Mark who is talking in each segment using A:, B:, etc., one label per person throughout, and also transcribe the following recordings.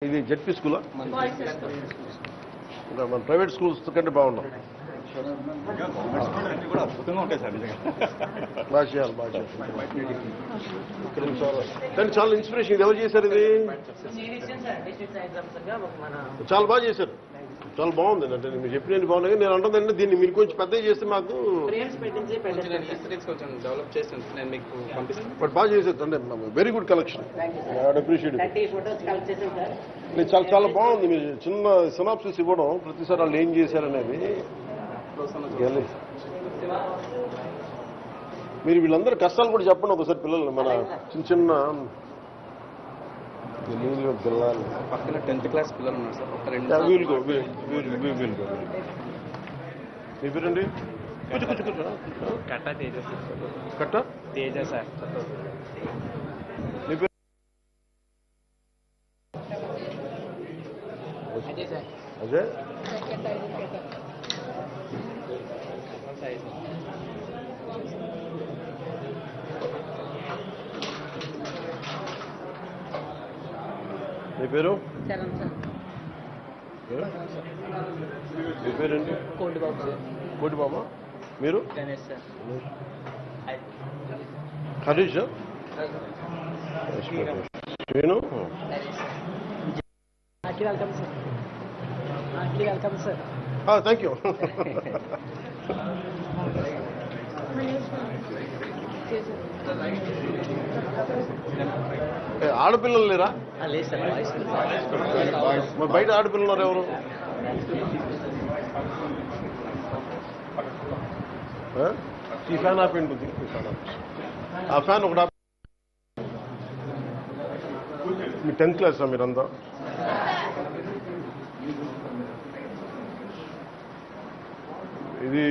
A: ఇది జెడ్పీ స్కూలా? మన ప్రైవేట్ స్కూల్స్ కంటే బాగున్నాం. బాగా చేయాలి, బాగా చేయాలి. కానీ చాలా ఇన్స్పిరేషన్. ఇది ఎవరు చేశారు? ఇది చాలా బాగా చేశారు, చాలా బాగుంది. అంటే మీరు చెప్పినట్టు బాగున్నాయి. నేను అంటుందంటే దీన్ని మీరు కొంచెం పెద్దగా చేస్తే మాకు బట్ బాగా చేశారు. అంటే వెరీ గుడ్ కలెక్షన్. అప్రిషియేట్. చాలా చాలా బాగుంది. మీరు చిన్న సినాప్సిస్ ఇవ్వడం ప్రతిసారి వాళ్ళు ఏం చేశారనేది. మీరు వీళ్ళందరూ కష్టాలు కూడా చెప్పండి ఒకసారి పిల్లలు. మన చిన్న చిన్న పిల్లలు
B: పక్కన 10th క్లాస్ పిల్లలు ఉన్నారు సార్.
A: మీ పేరండి?
B: కట్ట తేజ సార్.
A: కట్ట
B: తేజ సార్.
A: మీ పేరు? అజయ్. మీ పేరు? మీ పేరండి?
B: కోటిబాబు సార్.
A: కోటిబాబా. మీరు?
B: గణేష్ సార్.
A: హరీష్. నేను
B: welcome sir. Welcome sir.
A: Thank you. ఆడపిల్లలు లేరా?
B: లేదు సార్.
A: మరి బయట ఆడపిల్లలు ఎవరు? ఈ ఫ్యాన్ ఆపేంటుంది. ఆ ఫ్యాన్ ఒకటి మీ 10th క్లాసా మీరంతా? ఇది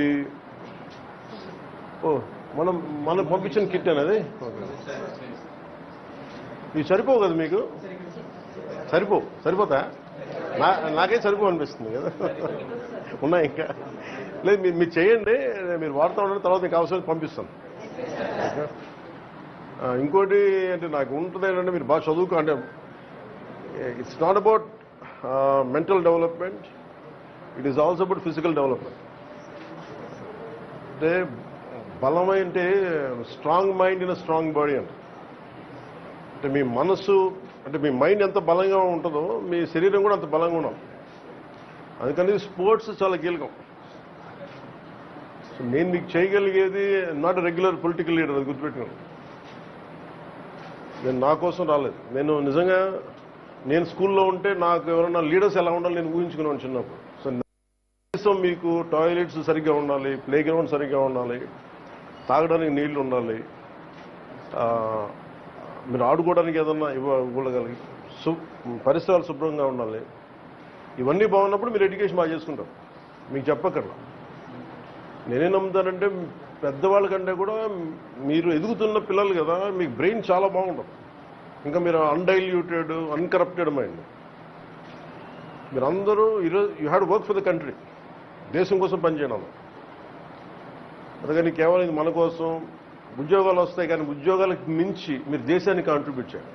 A: మనం పంపించిన కిట్ అనేది. ఇవి సరిపోవు కదా మీకు? సరిపోతా? నాకే సరిపో అనిపిస్తుంది కదా. ఉన్నాయి ఇంకా లేదు. మీరు చేయండి, మీరు వాడుతూ ఉండండి. తర్వాత మీకు అవసరం పంపిస్తాను. ఇంకోటి అంటే నాకు ఉంటుంది ఏంటంటే మీరు బాగా చదువుకో. అంటే it's not about mental development, it is also about physical development. అంటే బలమైంటే strong mind in strong body అంటే మీ మనసు అంటే మీ మైండ్ ఎంత బలంగా ఉంటుందో మీ శరీరం కూడా అంత బలంగా ఉండాలి. అందుకని స్పోర్ట్స్ చాలా కీలకం. సో నేను మీకు చేయగలిగేది నాట్ రెగ్యులర్ పొలిటికల్ లీడర్, అది గుర్తుపెట్టుకోండి. నేను నా కోసం రాలేదు. నేను నిజంగా నేను స్కూల్లో ఉంటే నాకు ఎవరైనా లీడర్స్ ఎలా ఉండాలి నేను ఊహించుకున్నాను చిన్నప్పుడు. సో కనీసం మీకు టాయిలెట్స్ సరిగ్గా ఉండాలి, ప్లే గ్రౌండ్ సరిగ్గా ఉండాలి, తాగడానికి నీళ్లు ఉండాలి, మీరు ఆడుకోవడానికి ఏదన్నా ఇవ్వగలిగి పరిసరాలు శుభ్రంగా ఉండాలి. ఇవన్నీ బాగున్నప్పుడు మీరు ఎడ్యుకేషన్ బాగా చేసుకుంటారు. మీకు చెప్పక్కర్లా. నేనేం నమ్ముతానంటే పెద్దవాళ్ళ కంటే కూడా మీరు ఎదుగుతున్న పిల్లలు కదా, మీకు బ్రెయిన్ చాలా బాగుంటుంది. ఇంకా మీరు అన్డైల్యూటెడ్ అన్కరప్టెడ్ మైండ్. మీరందరూ ఈరోజు you have to work for the country. దేశం కోసం పనిచేయడం. అందుకని కేవలం ఇది మన కోసం ఉద్యోగాలు వస్తాయి, కానీ ఉద్యోగాలకు మించి మీరు దేశానికి కాంట్రిబ్యూట్ చేయాలి.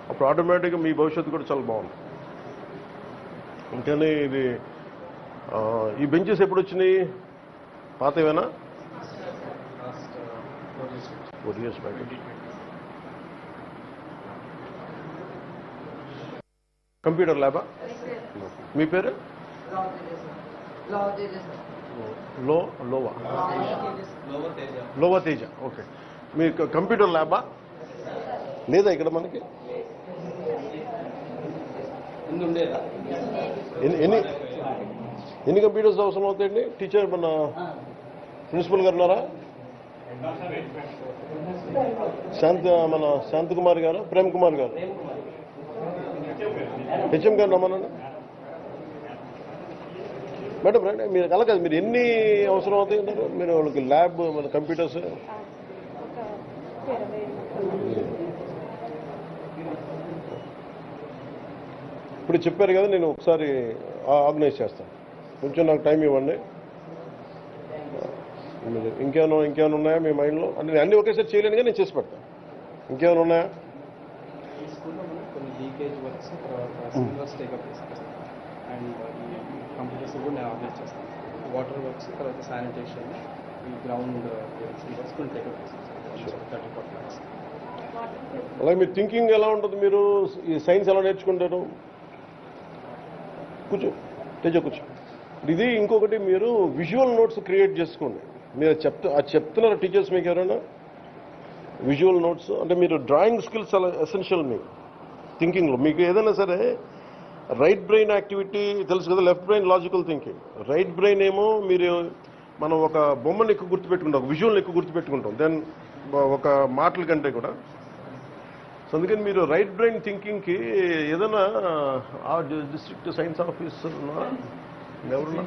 A: అప్పుడు ఆటోమేటిక్గా మీ భవిష్యత్తు కూడా చాలా బాగుంది. అందుకని ఇది ఈ బెంచెస్ ఎప్పుడు వచ్చినాయి? పాతవేనా? 4 years బ్యాక్. కంప్యూటర్ ల్యాబా? మీ పేరు? లోవా తేజ. ఓకే. మీ కంప్యూటర్ ల్యాబా లేదా ఇక్కడ మనకి? ఎన్ని కంప్యూటర్స్ అవసరం అవుతాయండి? టీచర్ మన ప్రిన్సిపల్ గారు ఉన్నారా? మన శాంతకుమార్ గారు, ప్రేమ్ కుమార్ గారు, హెచ్ఎం గారు రమ్మనండి. మేడం రండి. మీరు అలా కాదు, మీరు ఎన్ని అవసరం అవుతాయి అన్నారు మీరు? వాళ్ళకి ల్యాబ్ మన కంప్యూటర్స్ ఇప్పుడు చెప్పారు కదా, నేను ఒకసారి ఆర్గనైజ్ చేస్తాను. కొంచెం నాకు టైం ఇవ్వండి. ఇంకేమైనా ఉన్నాయా మీ మైండ్లో? అంటే నేను అన్ని ఒకేసారి చేయలేను కానీ నేను చేసి పెడతాను. ఇంకేమైనా ఉన్నాయా?
C: లీకేజ్ వర్క్స్ తర్వాత సివిల్ వర్క్స్ టేకప్ చేస్తాను సార్. అండ్ ఈ కంప్యూటర్స్ కూడా నేను ఆపరేట్ చేస్తాను. వాటర్ వర్క్స్ తర్వాత శానిటేషన్ ఈ గ్రౌండ్ వర్క్స్ కూడా టేకప్ చేస్తాను సార్. 30-40 lakhs.
A: అలాగే మీ థింకింగ్ ఎలా ఉంటుంది? మీరు ఈ సైన్స్ ఎలా నేర్చుకుంటారు? కూర్చో కూర్చో. ఇది ఇంకొకటి, మీరు విజువల్ నోట్స్ క్రియేట్ చేసుకోండి. మీరు చెప్తున్నారు టీచర్స్ మీకు ఎవరైనా విజువల్ నోట్స్? అంటే మీరు డ్రాయింగ్ స్కిల్స్ చాలా ఎసెన్షియల్ మీకు థింకింగ్లో. మీకు ఏదైనా సరే రైట్ బ్రెయిన్ యాక్టివిటీ తెలుసు కదా, left brain logical thinking. Right brain ఏమో మీరు మనం ఒక బొమ్మను ఎక్కువ గుర్తుపెట్టుకుంటాం, ఒక విజువల్ని ఎక్కువ గుర్తుపెట్టుకుంటాం దెన్ ఒక మాటల కంటే కూడా. సో అందుకని మీరు రైట్ బ్రెయిన్ థింకింగ్కి ఏదైనా డిస్ట్రిక్ట్ సైన్స్ ఆఫీసర్ ఎవరున్నా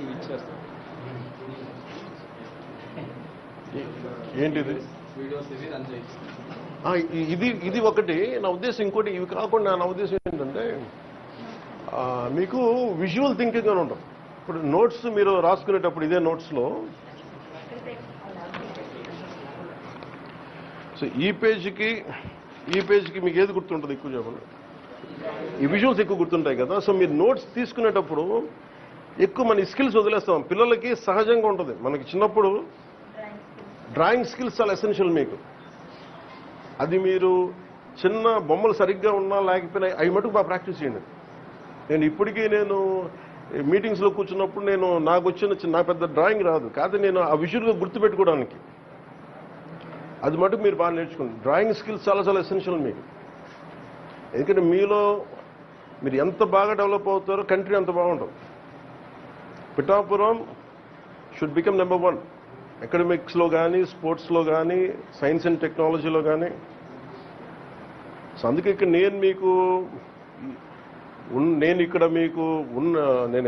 C: ఇవి ఇచ్చేస్తాను.
A: ఏంటిది?
C: వీడియోస్ ఇవి రన్ చేయిస్తాను.
A: ఇది ఒకటి. నా ఉద్దేశం ఇంకోటి, ఇవి కాకుండా నా ఉద్దేశం ఏంటంటే మీకు విజువల్ థింకింగ్ అని ఉంటుంది. ఇప్పుడు నోట్స్ మీరు రాసుకునేటప్పుడు ఇదే నోట్స్లో సో ఈ పేజీకి మీకు ఏది గుర్తుంటుంది ఎక్కువ చెప్పండి? ఈ విజువల్స్ ఎక్కువ గుర్తుంటాయి కదా. సో మీరు నోట్స్ తీసుకునేటప్పుడు ఎక్కువ మన స్కిల్స్ వదిలేస్తాం. పిల్లలకి సహజంగా ఉంటుంది, మనకి చిన్నప్పుడు డ్రాయింగ్ స్కిల్స్ చాలా ఎసెన్షియల్ మీకు. అది మీరు చిన్న బొమ్మలు సరిగ్గా ఉన్నా లేకపోయినా అవి మటుకు బాగా ప్రాక్టీస్ చేయండి. నేను ఇప్పటికీ మీటింగ్స్లో కూర్చున్నప్పుడు నాకు వచ్చిన నా పెద్ద డ్రాయింగ్ రాదు, కాదు నేను ఆ విజువల్గా గుర్తుపెట్టుకోవడానికి అది మటుకు మీరు బాగా నేర్చుకోండి. డ్రాయింగ్ స్కిల్స్ చాలా చాలా ఎసెన్షియల్ మీకు. ఎందుకంటే మీరు ఎంత బాగా డెవలప్ అవుతారో కంట్రీ అంత బాగుంటుంది. పిఠాపురం షుడ్ బికమ్ నెంబర్ 1 అకాడమిక్స్లో కానీ, స్పోర్ట్స్లో కానీ, సైన్స్ అండ్ టెక్నాలజీలో కానీ. సో అందుకే ఇక్కడ నేను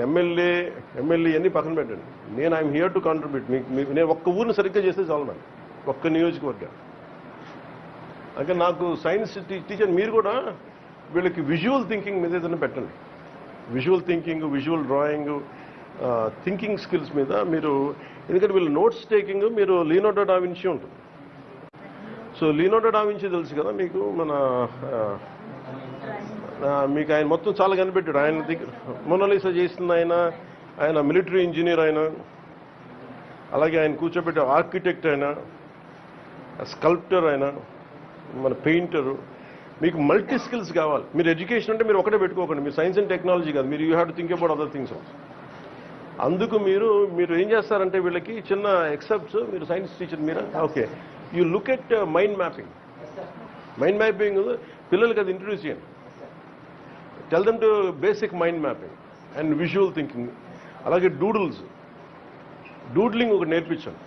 A: ఎమ్మెల్యే అన్ని పక్కన పెట్టండి. I'm here to contribute. నేను ఒక్క ఊరిని సరిగ్గా చేస్తే చాలు నాకు, ఒక్క నియోజకవర్గం. అంటే నాకు సైన్స్ టీచర్ మీరు కూడా వీళ్ళకి విజువల్ థింకింగ్ మీద ఏదైనా పెట్టండి. Visual thinking, visual drawing, thinking skills మీద మీరు. ఎందుకంటే వీళ్ళు నోట్స్ టేకింగ్, మీరు లియోనార్డో డా విన్సీ ఉంటుంది. సో లియోనార్డో డా విన్సీ తెలుసు కదా మీకు, మీకు ఆయన మొత్తం చాలా కనిపెట్టాడు. ఆయన దగ్గర మొనాలిసా చేసింది ఆయన మిలిటరీ ఇంజనీర్ ఆయన. అలాగే ఆయన కూర్చోబెట్టే ఆర్కిటెక్ట్ ఆయన, స్కల్ప్టర్ ఆయన, మన పెయింటరు. మీకు మల్టీ స్కిల్స్ కావాలి. మీరు ఎడ్యుకేషన్ అంటే మీరు ఒకటే పెట్టుకోకండి. మీరు సైన్స్ అండ్ టెక్నాలజీ కాదు, మీరు you have to think about other things also. అందుకు మీరు ఏం చేస్తారంటే వీళ్ళకి చిన్న ఎక్సెప్ట్స్, మీరు సైన్స్ టీచర్ మీరు okay, you look at mind mapping. Mind mapping పిల్లలకి అది ఇంట్రడ్యూస్ చేయండి. Tell them to basic mind mapping and visual thinking. అలాగే డూడ్లింగ్ ఒకటి నేర్పించండి.